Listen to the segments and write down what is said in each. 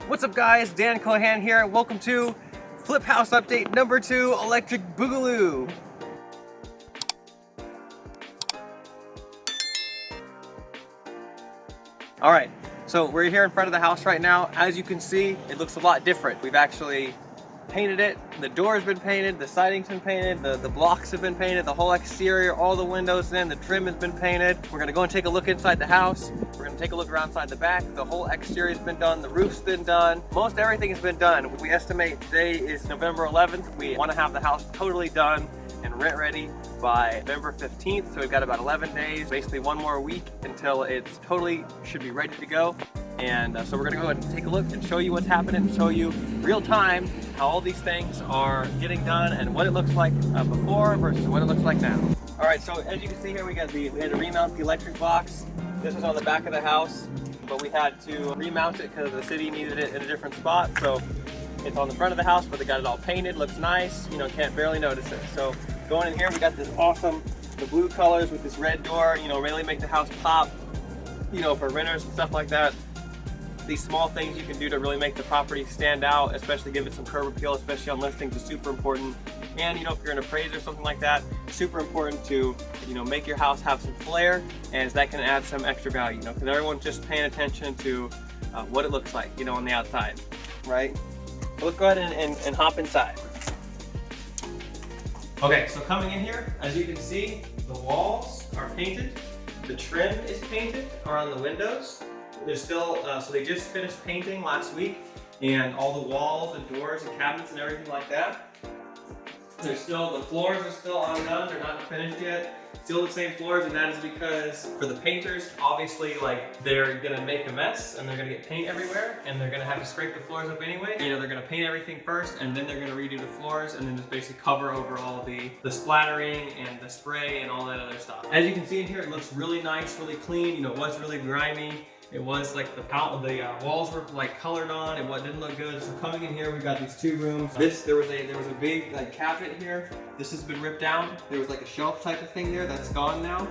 What's up guys, Dan Kohan here and welcome to Flip House Update number 2, Electric Boogaloo. Alright, so we're here in front of the house right now. As you can see, it looks a lot different. We've actually painted it. The door's been painted, the siding's been painted, the blocks have been painted, the whole exterior, all the windows in, the trim has been painted. We're gonna go and take a look inside the house. We're gonna take a look around inside the back. The whole exterior's been done, the roof's been done. Most everything has been done. We estimate today is November 11th. We wanna have the house totally done and rent ready by November 15th. So we've got about 11 days, basically one more week until it's totally should be ready to go. And so we're gonna go ahead and take a look and show you what's happening, show you real time how all these things are getting done and what it looks like before versus what it looks like now. All right, so as you can see here, we had to remount the electric box. This was on the back of the house, but we had to remount it because the city needed it in a different spot. So it's on the front of the house, but they got it all painted, looks nice, you know, can't barely notice it. So going in here, we got this awesome, the blue colors with this red door, you know, really make the house pop, you know, for renters and stuff like that. These small things you can do to really make the property stand out, especially give it some curb appeal, especially on listings, is super important. And you know, if you're an appraiser or something like that, super important to, you know, make your house have some flair, and that can add some extra value, you know, because everyone's just paying attention to what it looks like, you know, on the outside, right? So let's go ahead and hop inside. Okay, so coming in here, as you can see, the walls are painted, the trim is painted around the windows. There's still, so they just finished painting last week, and all the walls and doors and cabinets and everything like that. There's still, the floors are still undone, they're not finished yet. Still the same floors, and that is because for the painters, obviously, like, they're gonna make a mess and they're gonna get paint everywhere and they're gonna have to scrape the floors up anyway. You know, they're gonna paint everything first and then they're gonna redo the floors and then just basically cover over all the splattering and the spray and all that other stuff. As you can see in here, it looks really nice, really clean. You know, it was really grimy. It was like the walls were like colored on. It didn't look good. So coming in here, we got these two rooms. There was a big like cabinet here. This has been ripped down. There was like a shelf type of thing there that's gone now.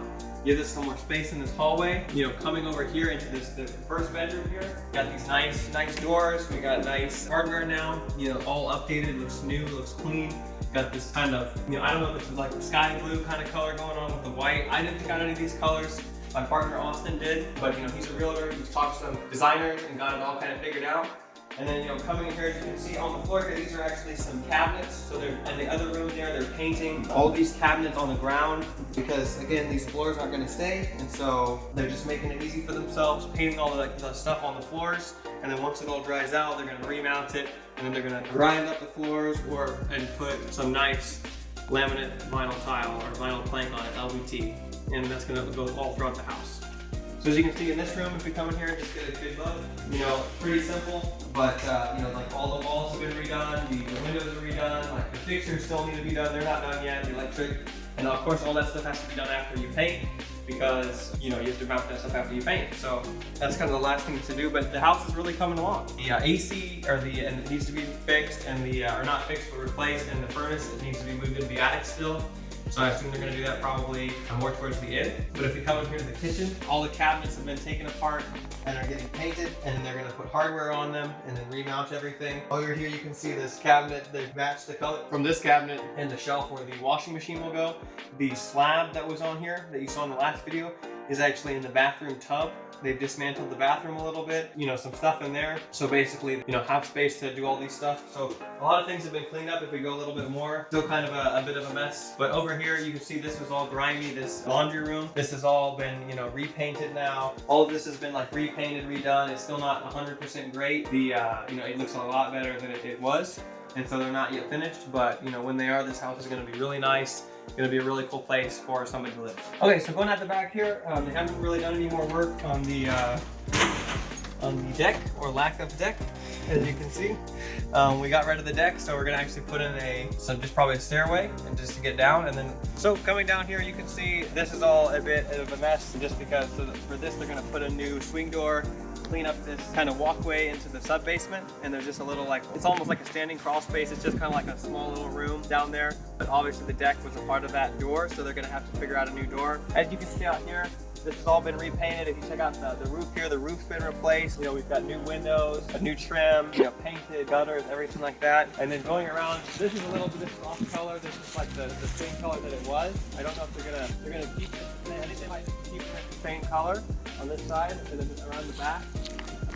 Give us some more space in this hallway. You know, coming over here into the first bedroom here, got these nice doors. We got nice hardware now. You know, all updated. Looks new. Looks clean. Got this kind of, you know, I don't know if this is like a sky blue kind of color going on with the white. I didn't pick out any of these colors. My partner Austin did, but you know, he's a realtor. He's talked to some designers and got it all kind of figured out. And then, you know, coming in here, as you can see on the floor here, these are actually some cabinets. So they're in the other room there, they're painting all these cabinets on the ground because again, these floors aren't gonna stay. And so they're just making it easy for themselves, painting all the stuff on the floors. And then once it all dries out, they're gonna remount it and then they're gonna grind up the floors and put some nice laminate vinyl tile or vinyl plank on it, LVT. And that's gonna go all throughout the house. So as you can see in this room, if we come in here and just get a good look, you know, pretty simple, but you know, like all the walls have been redone, the windows are redone, like the fixtures still need to be done, they're not done yet, the electric, and of course all that stuff has to be done after you paint, because you know, you have to mount that stuff after you paint. So that's kind of the last thing to do, but the house is really coming along. The AC, and it needs to be fixed, and or not fixed, but replaced, and the furnace, it needs to be moved into the attic still. So I assume they're gonna do that probably more towards the end. But if we come in here to the kitchen, all the cabinets have been taken apart and are getting painted, and then they're gonna put hardware on them and then remount everything. Over here you can see this cabinet, they've matched the color from this cabinet and the shelf where the washing machine will go. The slab that was on here that you saw in the last video is actually in the bathroom tub. They've dismantled the bathroom a little bit, you know, some stuff in there. So basically, you know, have space to do all these stuff. So a lot of things have been cleaned up. If we go a little bit more, still kind of a bit of a mess. But over here, you can see this was all grimy, this laundry room. This has all been, you know, repainted now. All of this has been like repainted, redone. It's still not 100% great. You know, it looks a lot better than it was. And so they're not yet finished, but you know, when they are, this house is gonna be really nice. Gonna be a really cool place for somebody to live. Okay, so going out the back here, they haven't really done any more work on the deck or lack of deck, as you can see. We got rid of the deck, so we're gonna actually put in just probably a stairway and just to get down. And then, so coming down here, you can see this is all a bit of a mess just because for this they're gonna put a new swing door, clean up this kind of walkway into the sub basement, and there's just a little it's almost like a standing crawl space. It's just kind of like a small little room down there, but obviously the deck was a part of that door, so they're gonna have to figure out a new door. As you can see out here, This has all been repainted. If you check out the roof here, the roof's been replaced. You know, we've got new windows, a new trim, you know, painted gutters, everything like that. And then going around, this is a little bit of off color. This is like the same color that it was. I don't know if they're gonna keep it. I think they might keep it the same color on this side and then around the back.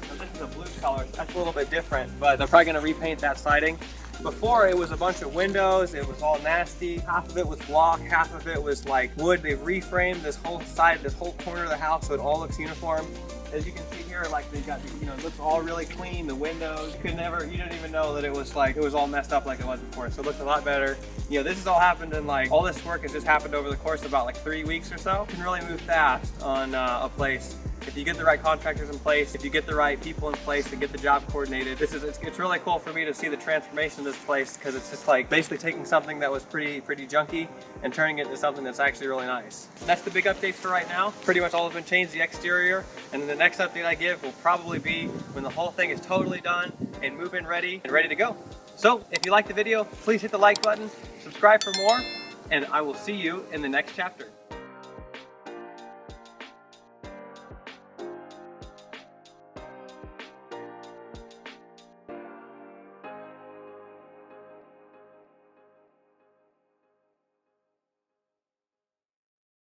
So this is a blue color, so that's a little bit different, but they're probably gonna repaint that siding. Before, it was a bunch of windows, it was all nasty. Half of it was block, half of it was like wood. They've reframed this whole side, this whole corner of the house so it all looks uniform. As you can see here, like they got, you know, it looks all really clean. The windows, you didn't even know that it was all messed up like it was before. So it looks a lot better. You know, this has all happened in like, all this work has just happened over the course of about like 3 weeks or so. You can really move fast on a place. If you get the right contractors in place, if you get the right people in place to get the job coordinated, it's really cool for me to see the transformation of this place, because it's just like basically taking something that was pretty junky and turning it into something that's actually really nice. And that's the big updates for right now. Pretty much all has been changed, the exterior, and then the next update I give will probably be when the whole thing is totally done and move-in ready and ready to go. So if you liked the video, please hit the like button, subscribe for more, and I will see you in the next chapter.